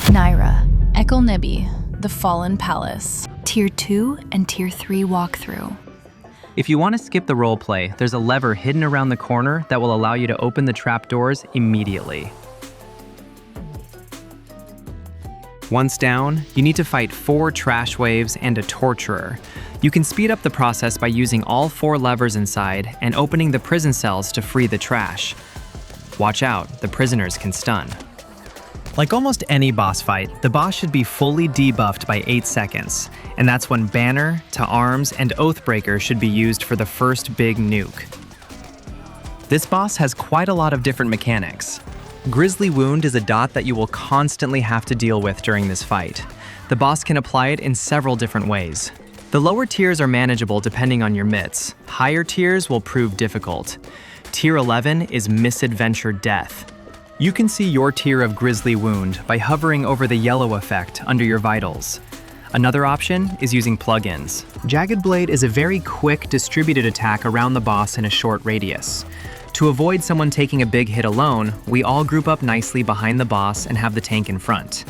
Naira, Ekal-nêbi, the Fallen Palace. Tier 2 and Tier 3 walkthrough. If you want to skip the roleplay, there's a lever hidden around the corner that will allow you to open the trapdoors immediately. Once down, you need to fight 4 trash waves and a torturer. You can speed up the process by using all 4 levers inside and opening the prison cells to free the trash. Watch out, the prisoners can stun. Like almost any boss fight, the boss should be fully debuffed by 8 seconds, and that's when Banner, To Arms, and Oathbreaker should be used for the first big nuke. This boss has quite a lot of different mechanics. Grisly Wound is a dot that you will constantly have to deal with during this fight. The boss can apply it in several different ways. The lower tiers are manageable depending on your mitts. Higher tiers will prove difficult. Tier 11 is Misadventure Death. You can see your tier of Grisly Wound by hovering over the yellow effect under your vitals. Another option is using plugins. Jagged Blade is a very quick, distributed attack around the boss in a short radius. To avoid someone taking a big hit alone, we all group up nicely behind the boss and have the tank in front.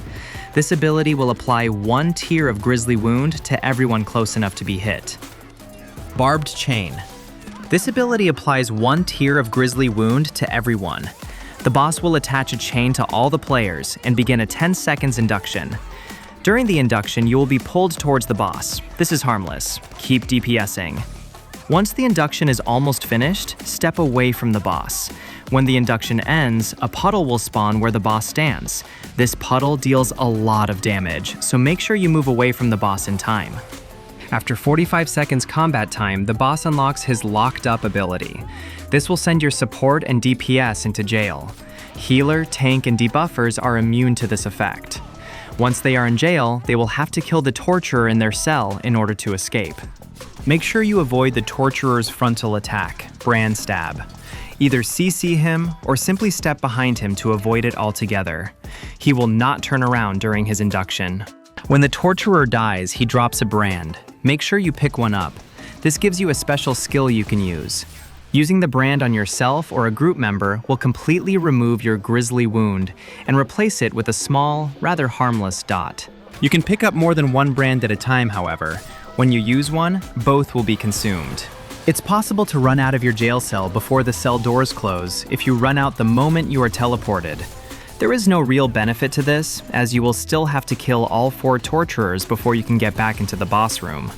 This ability will apply 1 tier of Grisly Wound to everyone close enough to be hit. Barbed Chain. This ability applies 1 tier of Grisly Wound to everyone. The boss will attach a chain to all the players and begin a 10 seconds induction. During the induction, you will be pulled towards the boss. This is harmless. Keep DPSing. Once the induction is almost finished, step away from the boss. When the induction ends, a puddle will spawn where the boss stands. This puddle deals a lot of damage, so make sure you move away from the boss in time. After 45 seconds combat time, the boss unlocks his Locked Up ability. This will send your support and DPS into jail. Healer, tank, and debuffers are immune to this effect. Once they are in jail, they will have to kill the torturer in their cell in order to escape. Make sure you avoid the torturer's frontal attack, Brand Stab. Either CC him or simply step behind him to avoid it altogether. He will not turn around during his induction. When the torturer dies, he drops a brand. Make sure you pick one up. This gives you a special skill you can use. Using the brand on yourself or a group member will completely remove your Grisly Wound and replace it with a small, rather harmless dot. You can pick up more than 1 brand at a time, however. When you use one, both will be consumed. It's possible to run out of your jail cell before the cell doors close if you run out the moment you are teleported. There is no real benefit to this, as you will still have to kill all 4 torturers before you can get back into the boss room.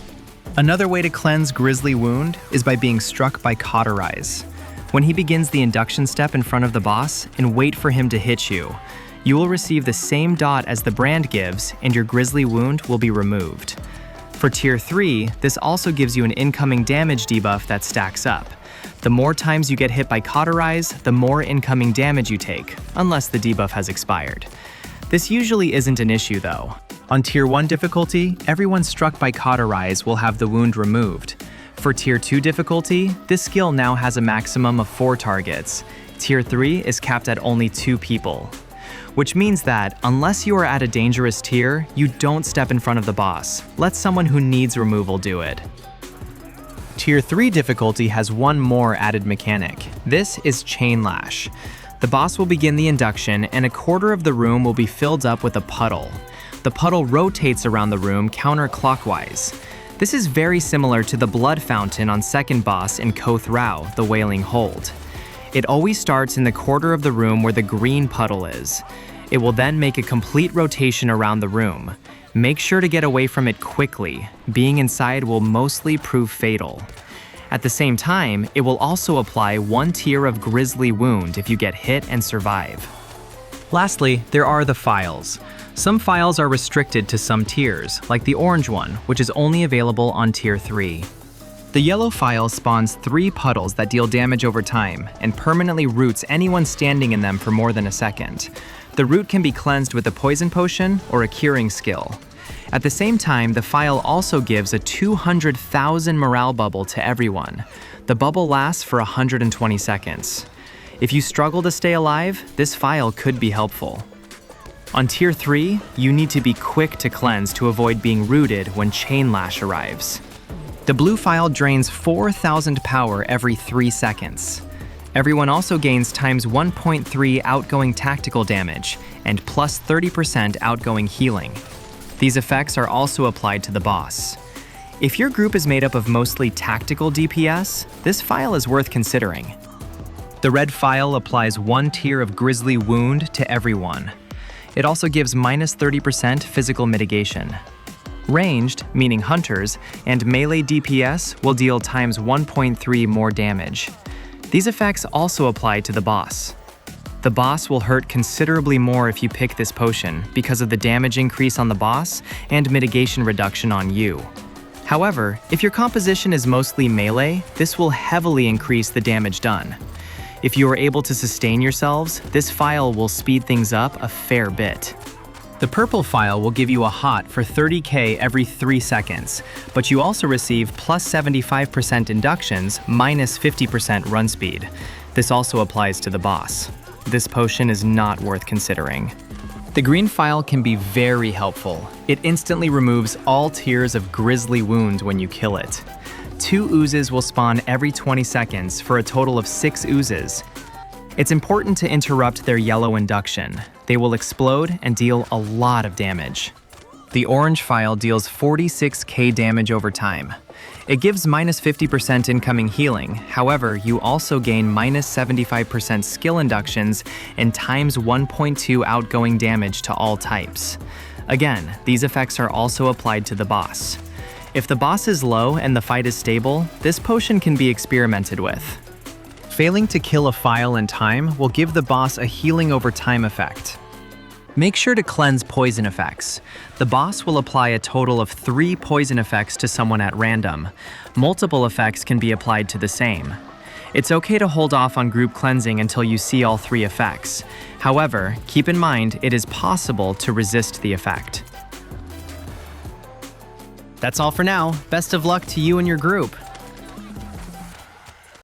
Another way to cleanse Grisly Wound is by being struck by Cauterize. When he begins the induction step in front of the boss and wait for him to hit you, you will receive the same dot as the brand gives and your Grisly Wound will be removed. For Tier 3, this also gives you an incoming damage debuff that stacks up. The more times you get hit by Cauterize, the more incoming damage you take, unless the debuff has expired. This usually isn't an issue though. On Tier 1 difficulty, everyone struck by Cauterize will have the wound removed. For Tier 2 difficulty, this skill now has a maximum of 4 targets. Tier 3 is capped at only 2 people. Which means that, unless you are at a dangerous tier, you don't step in front of the boss. Let someone who needs removal do it. Tier 3 difficulty has one more added mechanic. This is Chain Lash. The boss will begin the induction and a quarter of the room will be filled up with a puddle. The puddle rotates around the room counterclockwise. This is very similar to the blood fountain on second boss in Cauterize, the Wailing Hold. It always starts in the quarter of the room where the green puddle is. It will then make a complete rotation around the room. Make sure to get away from it quickly. Being inside will mostly prove fatal. At the same time, it will also apply 1 tier of Grisly Wound if you get hit and survive. Lastly, there are the Phials. Some Phials are restricted to some tiers, like the orange one, which is only available on Tier 3. The yellow Phial spawns 3 puddles that deal damage over time and permanently roots anyone standing in them for more than a second. The root can be cleansed with a poison potion or a curing skill. At the same time, the Phial also gives a 200,000 morale bubble to everyone. The bubble lasts for 120 seconds. If you struggle to stay alive, this Phial could be helpful. On Tier 3, you need to be quick to cleanse to avoid being rooted when Chain Lash arrives. The blue Phial drains 4,000 power every 3 seconds. Everyone also gains times 1.3 outgoing tactical damage and plus 30% outgoing healing. These effects are also applied to the boss. If your group is made up of mostly tactical DPS, this Phial is worth considering. The red Phial applies 1 tier of Grisly Wound to everyone. It also gives minus 30% physical mitigation. Ranged, meaning hunters, and melee DPS will deal times 1.3 more damage. These effects also apply to the boss. The boss will hurt considerably more if you pick this potion because of the damage increase on the boss and mitigation reduction on you. However, if your composition is mostly melee, this will heavily increase the damage done. If you are able to sustain yourselves, this Phial will speed things up a fair bit. The purple Phial will give you a hot for 30k every 3 seconds, but you also receive plus 75% inductions, minus 50% run speed. This also applies to the boss. This potion is not worth considering. The green Phial can be very helpful. It instantly removes all tiers of Grisly Wound when you kill it. 2 oozes will spawn every 20 seconds for a total of 6 oozes. It's important to interrupt their yellow induction. They will explode and deal a lot of damage. The orange Phial deals 46k damage over time. It gives minus 50% incoming healing, however, you also gain minus 75% skill inductions and times 1.2 outgoing damage to all types. Again, these effects are also applied to the boss. If the boss is low and the fight is stable, this potion can be experimented with. Failing to kill a Phial in time will give the boss a healing over time effect. Make sure to cleanse poison effects. The boss will apply a total of 3 poison effects to someone at random. Multiple effects can be applied to the same. It's okay to hold off on group cleansing until you see all 3 effects. However, keep in mind it is possible to resist the effect. That's all for now. Best of luck to you and your group.